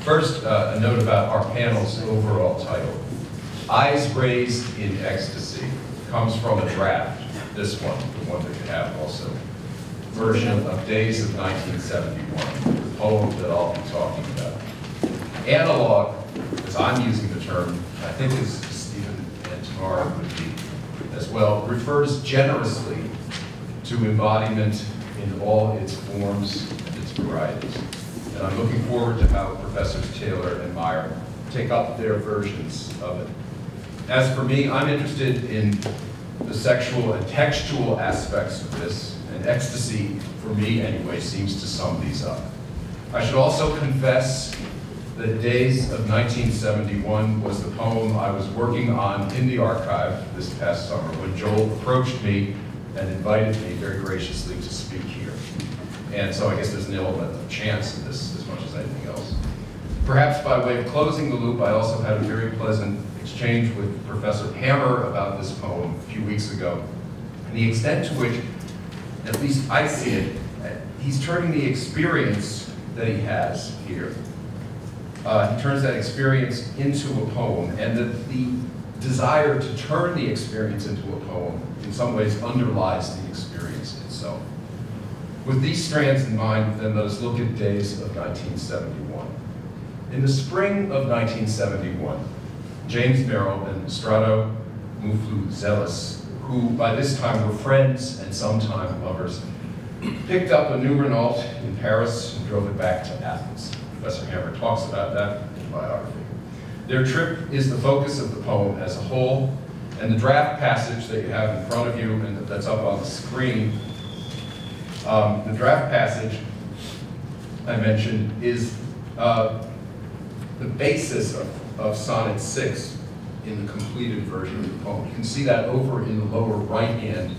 First, a note about our panel's overall title. Eyes Raised in Ecstasy comes from a draft, this one, the one that you have also, version of Days of 1971, the poem that I'll be talking about. Analog, as I'm using the term, I think as Stephen and Tamara would be as well, refers generously to embodiment in all its forms and its varieties. And I'm looking forward to how Professors Taylor and Meyer take up their versions of it. As for me, I'm interested in the sexual and textual aspects of this, and Ecstasy, for me anyway, seems to sum these up. I should also confess that Days of 1971 was the poem I was working on in the archive this past summer when Joel approached me and invited me very graciously to speak here. And so I guess there's an element of chance in this as much as anything else. Perhaps by way of closing the loop, I also had a very pleasant exchange with Professor Hammer about this poem a few weeks ago, and the extent to which, at least I see it, he's turning the experience that he has here. He turns that experience into a poem, and the desire to turn the experience into a poem in some ways underlies the experience itself. With these strands in mind, then let us look at Days of 1971. In the spring of 1971, James Merrill and Strato Mufluzelis, who by this time were friends and sometime lovers, picked up a new Renault in Paris and drove it back to Athens. Professor Hammer talks about that in the biography. Their trip is the focus of the poem as a whole, and the draft passage that you have in front of you and that's up on the screen, the draft passage I mentioned is the basis of Sonnet 6 in the completed version of the poem. You can see that over in the lower right-hand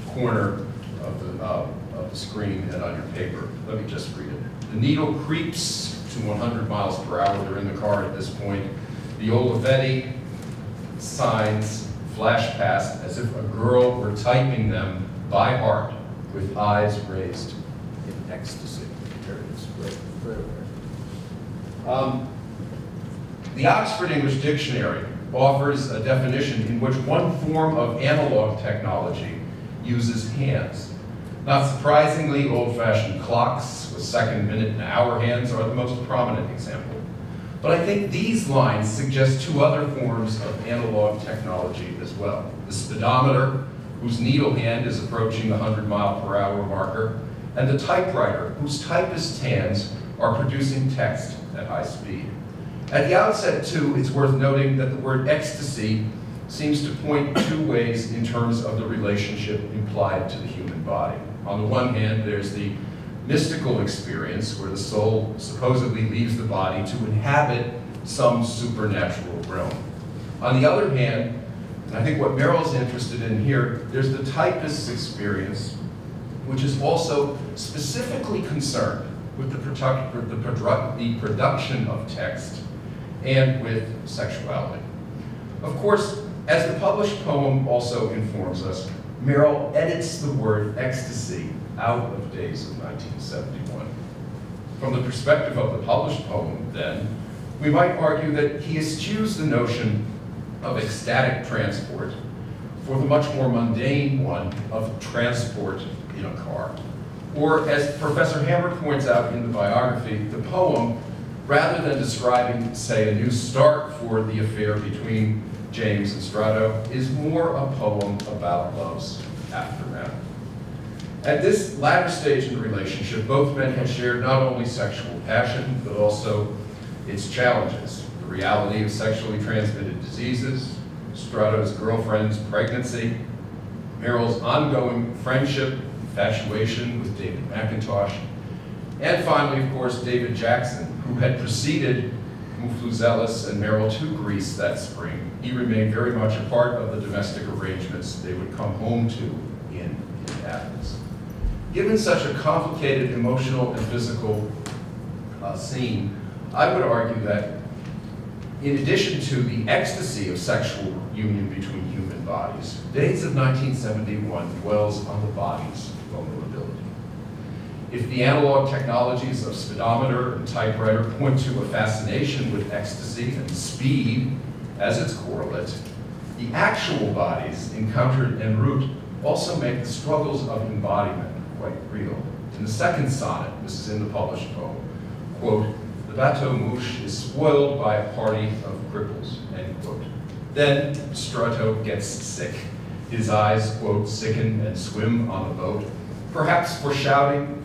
corner of the screen and on your paper. Let me just read it. The needle creeps to 100 miles per hour. They're in the car at this point. The Olivetti signs flash past as if a girl were typing them by heart with eyes raised in ecstasy. There it is, right. The Oxford English Dictionary offers a definition in which one form of analog technology uses hands. Not surprisingly, old-fashioned clocks with second, minute, and hour hands are the most prominent example. But I think these lines suggest two other forms of analog technology as well. The speedometer, whose needle hand is approaching the 100-mile-per-hour marker, and the typewriter, whose typist hands are producing text at high speed. At the outset, too, it's worth noting that the word ecstasy seems to point two ways in terms of the relationship implied to the human body. On the one hand, there's the mystical experience where the soul supposedly leaves the body to inhabit some supernatural realm. On the other hand, and I think what Merrill's interested in here, there's the typist's experience, which is also specifically concerned with the production of text and with sexuality. Of course, as the published poem also informs us, Merrill edits the word ecstasy out of Days of 1971. From the perspective of the published poem, then, we might argue that he eschews the notion of ecstatic transport for the much more mundane one of transport in a car. Or, as Professor Hammer points out in the biography, the poem, rather than describing, say, a new start for the affair between James and Strato, is more a poem about love's aftermath. At this latter stage in the relationship, both men had shared not only sexual passion, but also its challenges. The reality of sexually transmitted diseases, Strato's girlfriend's pregnancy, Merrill's ongoing friendship, infatuation with David McIntosh, and finally, of course, David Jackson, who had preceded Mufluzelis and Merrill to Greece that spring. He remained very much a part of the domestic arrangements they would come home to in Athens. Given such a complicated emotional and physical scene, I would argue that in addition to the ecstasy of sexual union between human bodies, Days of 1971 dwells on the body's vulnerability. If the analog technologies of speedometer and typewriter point to a fascination with ecstasy and speed as its correlate, the actual bodies encountered en route also make the struggles of embodiment quite real. In the second sonnet, this is in the published poem, quote, "The bateau mouche is spoiled by a party of cripples," end quote. Then Strato gets sick. His eyes, quote, "sicken and swim on the boat," perhaps foreshadowing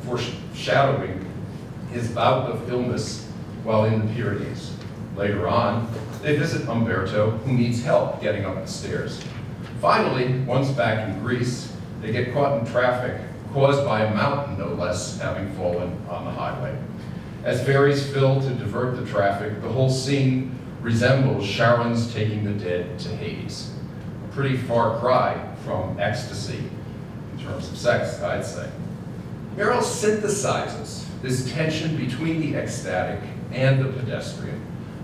his bout of illness while in the Pyrenees. Later on, they visit Umberto, who needs help getting up the stairs. Finally, once back in Greece, they get caught in traffic, caused by a mountain, no less, having fallen on the highway. As ferries fill to divert the traffic, the whole scene resembles Sharon's taking the dead to Hades. A pretty far cry from Ecstasy, in terms of sex, I'd say. Merrill synthesizes this tension between the ecstatic and the pedestrian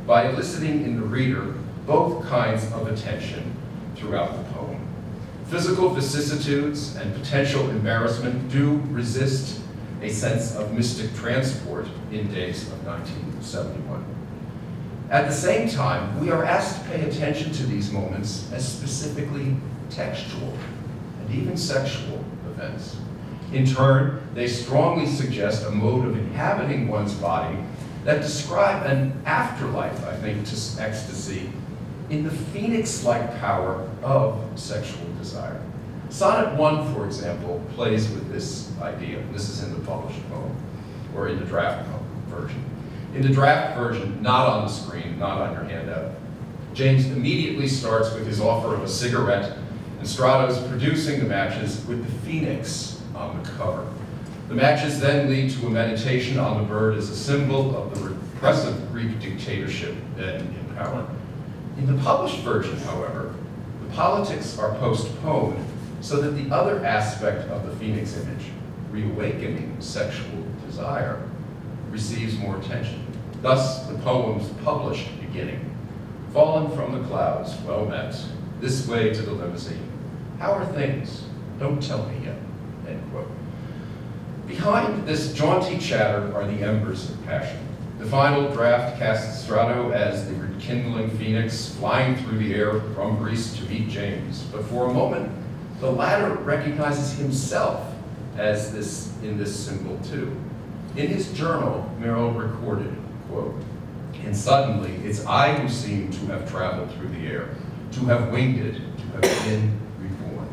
by eliciting in the reader both kinds of attention throughout the poem. Physical vicissitudes and potential embarrassment do resist a sense of mystic transport in days of 1971. At the same time, we are asked to pay attention to these moments as specifically textual and even sexual events. In turn, they strongly suggest a mode of inhabiting one's body that describe an afterlife, I think, to ecstasy in the phoenix-like power of sexual desire. Sonnet 1, for example, plays with this idea. This is in the published poem, or in the draft version. In the draft version, not on the screen, not on your handout, James immediately starts with his offer of a cigarette, and Strato's producing the matches with the phoenix on the cover. The matches then lead to a meditation on the bird as a symbol of the repressive Greek dictatorship then in power. In the published version, however, the politics are postponed so that the other aspect of the phoenix image, reawakening sexual desire, receives more attention. Thus, the poem's published beginning. "Fallen from the clouds, well met, this way to the limousine. How are things? Don't tell me yet," end quote. Behind this jaunty chatter are the embers of passion. The final draft casts Strato as the rekindling phoenix flying through the air from Greece to meet James. But for a moment, the latter recognizes himself as in this symbol too. In his journal, Merrill recorded, quote, "And suddenly it's I who seem to have traveled through the air, to have winged it, to have been reborn."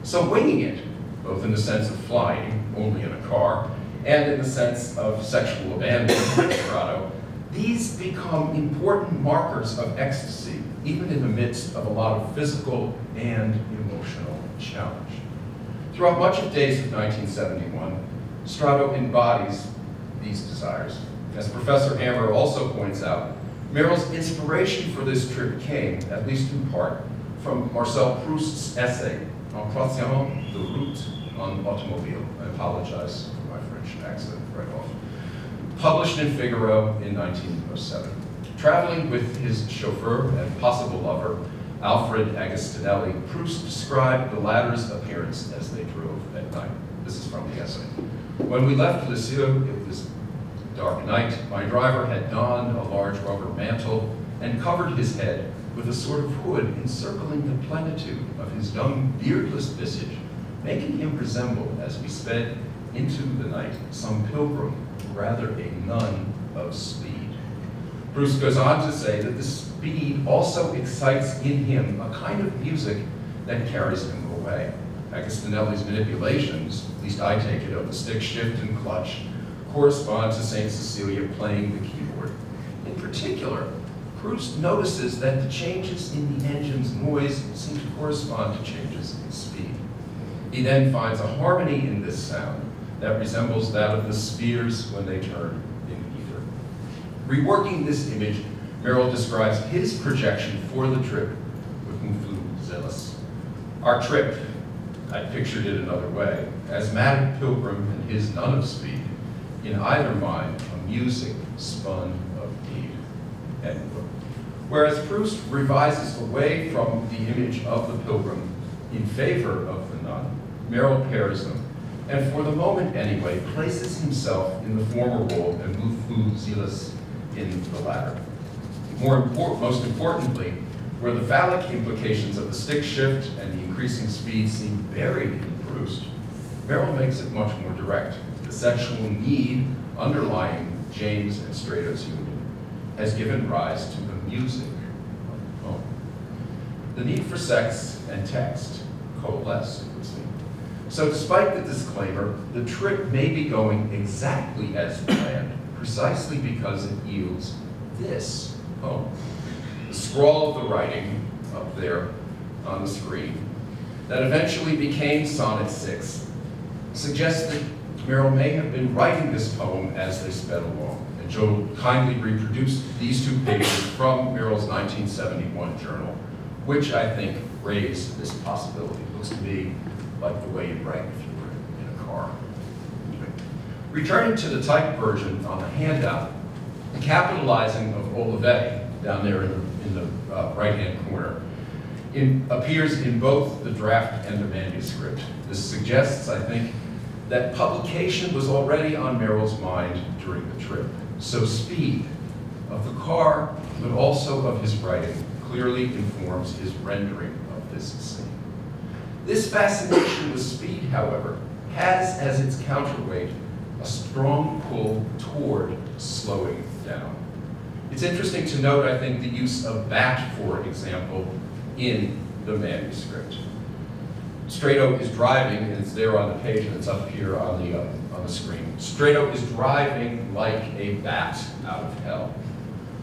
So winging it, both in the sense of flying, only in a car, and in the sense of sexual abandonment, Strato, these become important markers of ecstasy, even in the midst of a lot of physical and emotional challenge. Throughout much of days of 1971, Strato embodies these desires. As Professor Hammer also points out, Merrill's inspiration for this trip came, at least in part, from Marcel Proust's essay, En croisant de route en automobile. I apologize for my French accent right off. Published in Figaro in 1907. Traveling with his chauffeur and possible lover, Alfred Agostinelli, Proust described the latter's appearance as they drove at night. This is from the essay. "When we left Lisieux, it was dark night. My driver had donned a large rubber mantle and covered his head with a sort of hood encircling the plenitude of his young beardless visage, making him resemble, as we sped into the night, some pilgrim, rather a nun of speed." Proust goes on to say that the speed also excites in him a kind of music that carries him away. Agostinelli's manipulations, at least I take it, of the stick shift and clutch, correspond to St. Cecilia playing the keyboard. In particular, Proust notices that the changes in the engine's noise seem to correspond to changes in speed. He then finds a harmony in this sound that resembles that of the spheres when they turn in ether. Reworking this image, Merrill describes his projection for the trip with Un flou zélus. Our trip, I pictured it another way, as Mad Pilgrim and his nun of speed, in either mind, a music spun of deed, end quote. Whereas Proust revises away from the image of the pilgrim in favor of the nun, Merrill pairs them and for the moment anyway, places himself in the former role and Mufuzilus in the latter. Most importantly, where the phallic implications of the stick shift and the increasing speed seem buried in Proust, Merrill makes it much more direct. The sexual need underlying James and Strato's union has given rise to the music of the poem. The need for sex and text coalesce, it would seem. So despite the disclaimer, the trip may be going exactly as planned, precisely because it yields this poem. The scrawl of the writing up there on the screen that eventually became Sonnet 6 suggests that Merrill may have been writing this poem as they sped along. And Joe kindly reproduced these 2 pages from Merrill's 1971 journal, which I think raise this possibility. It looks to me like the way you'd write if you were in a car. Returning to the typed version on the handout, the capitalizing of Olivetti down there in the right-hand corner appears in both the draft and the manuscript. This suggests, I think, that publication was already on Merrill's mind during the trip. So speed of the car, but also of his writing, clearly informs his rendering of this scene. This fascination with speed, however, has as its counterweight a strong pull toward slowing down. It's interesting to note, I think, the use of bat, for example, in the manuscript. Strato is driving, and it's there on the page, and it's up here on the screen. Strato is driving like a bat out of hell.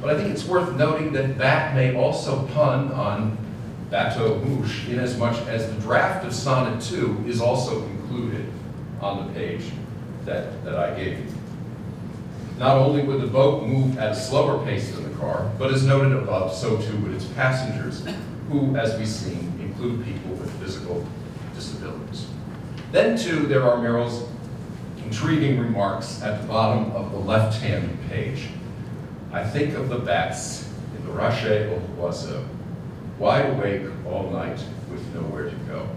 But I think it's worth noting that bat may also pun on bateau mouche, inasmuch as the draft of Sonnet 2 is also included on the page that I gave you. Not only would the boat move at a slower pace than the car, but as noted above, so too would its passengers, who, as we've seen, include people with physical disabilities. Then, too, there are Merrill's intriguing remarks at the bottom of the left-hand page. I think of the bats in the Rocher aux Oiseaux, wide awake all night with nowhere to go.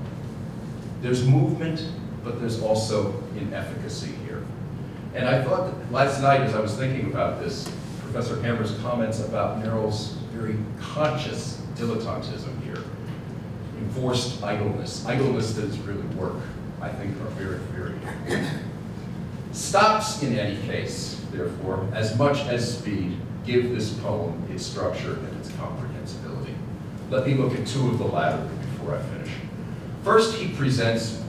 There's movement, but there's also inefficacy here. And I thought that last night, as I was thinking about this, Professor Hammer's comments about Merrill's very conscious dilettantism here, enforced idleness that is really work, I think are very, very important. Stops, in any case, therefore, as much as speed, give this poem its structure and its comprehensibility. Let me look at 2 of the latter before I finish. First, he presents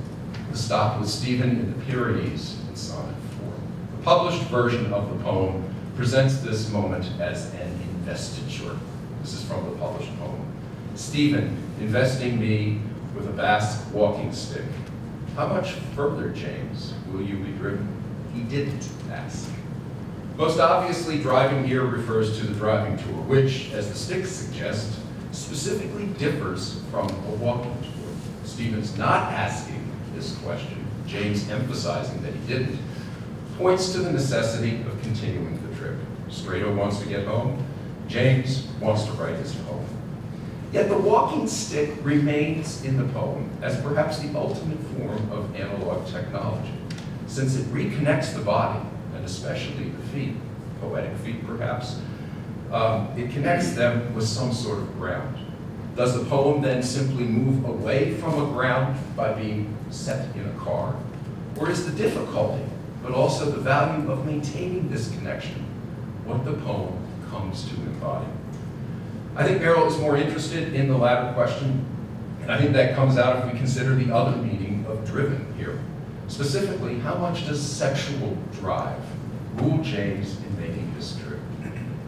the stop with Stephen in the Pyrenees in Sonnet 4. The published version of the poem presents this moment as an investiture. This is from the published poem. Stephen, investing me with a Basque walking stick. How much further, James, will you be driven? He didn't ask. Most obviously, driving here refers to the driving tour, which, as the sticks suggest, specifically differs from a walking tour. Stephen's not asking this question, James emphasizing that he didn't, points to the necessity of continuing the trip. Strato wants to get home, James wants to write his poem. Yet the walking stick remains in the poem as perhaps the ultimate form of analog technology, since it reconnects the body, and especially the feet, poetic feet perhaps, it connects them with some sort of ground. Does the poem then simply move away from a ground by being set in a car? Or is the difficulty, but also the value of maintaining this connection, what the poem comes to embody? I think Merrill is more interested in the latter question, and I think that comes out if we consider the other meaning of driven here. Specifically, how much does sexual drive rule James in making this trip?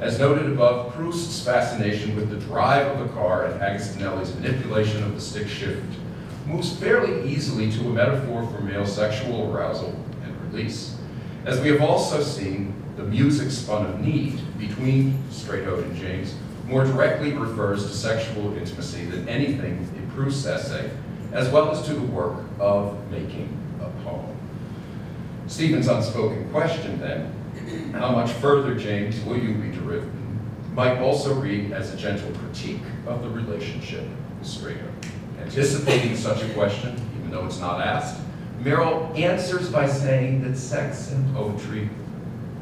As noted above, Proust's fascination with the drive of the car and Agostinelli's manipulation of the stick shift moves fairly easily to a metaphor for male sexual arousal and release. As we have also seen, the music spun of need between Strato and James more directly refers to sexual intimacy than anything in Proust's essay, as well as to the work of making a poem. Stephen's unspoken question, then, how much further, James, will you be driven, might also read as a gentle critique of the relationship with Strato. Anticipating such a question, even though it's not asked, Merrill answers by saying that sex and poetry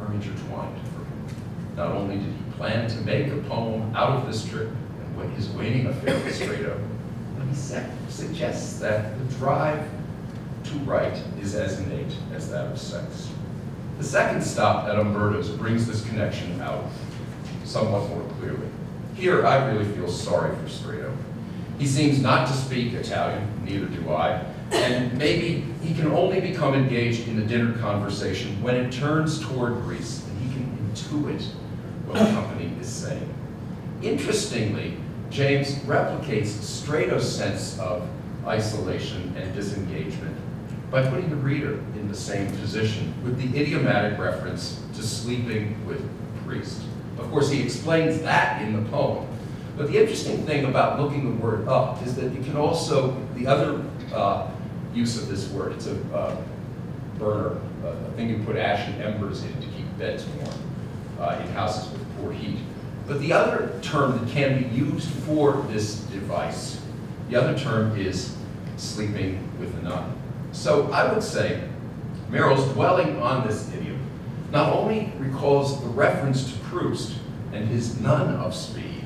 are intertwined for him. Not only did he plan to make a poem out of this trip and his waning affair with Strado, but he suggests that the drive to write is as innate as that of sex. The second stop at Umberto's brings this connection out somewhat more clearly. Here, I really feel sorry for Strado. He seems not to speak Italian, neither do I, and maybe he can only become engaged in a dinner conversation when it turns toward Greece and he can intuit what the company is saying. Interestingly, James replicates Strado's sense of isolation and disengagement by putting the reader in the same position with the idiomatic reference to sleeping with a priest. Of course, he explains that in the poem. But the interesting thing about looking the word up is that it can also, the other use of this word, it's a burner, a thing you put ash and embers in to keep beds warm in houses with poor heat. But the other term that can be used for this device, the other term is sleeping with a nun. So I would say Merrill's dwelling on this idiom not only recalls the reference to Proust and his nun of speed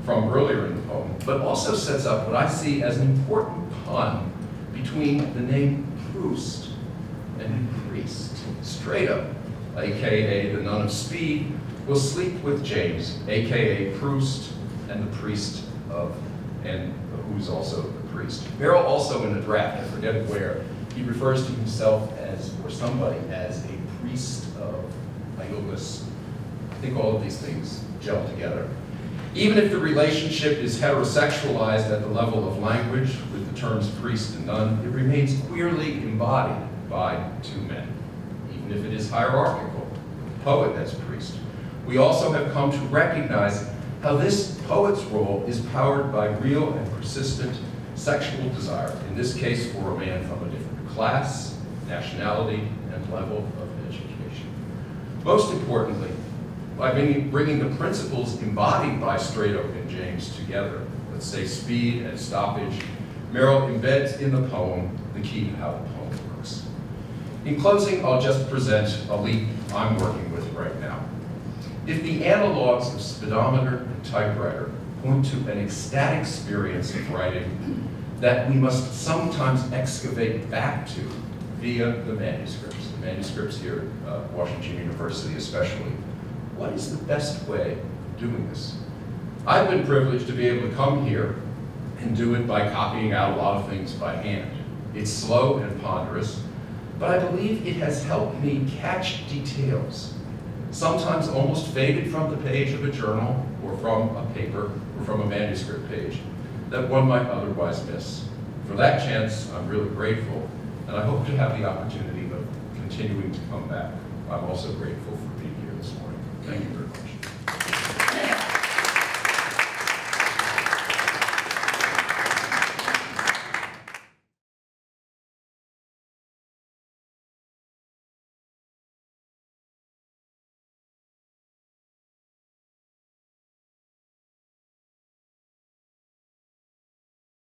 from earlier in the poem, but also sets up what I see as an important pun between the name Proust and priest. Strado, aka the nun of speed, will sleep with James, aka Proust, and the priest who's also the priest. Merrill also in the draft, I forget where, he refers to himself as, or somebody, as a priest of Iolus. I think all of these things gel together. Even if the relationship is heterosexualized at the level of language with the terms priest and nun, it remains queerly embodied by two men, even if it is hierarchical, with the poet as priest. We also have come to recognize how this poet's role is powered by real and persistent sexual desire, in this case for a man from a different class, nationality, and level of education. Most importantly, by bringing the principles embodied by Strado and James together, let's say speed and stoppage, Merrill embeds in the poem the key to how the poem works. In closing, I'll just present a leap I'm working with right now. If the analogs of speedometer and typewriter point to an ecstatic experience of writing that we must sometimes excavate back to via the manuscripts here at Washington University especially, what is the best way of doing this? I've been privileged to be able to come here and do it by copying out a lot of things by hand. It's slow and ponderous, but I believe it has helped me catch details, sometimes almost faded from the page of a journal or from a paper or from a manuscript page, that one might otherwise miss. For that chance, I'm really grateful, and I hope to have the opportunity of continuing to come back. I'm also grateful for being here this morning. Thank you very much.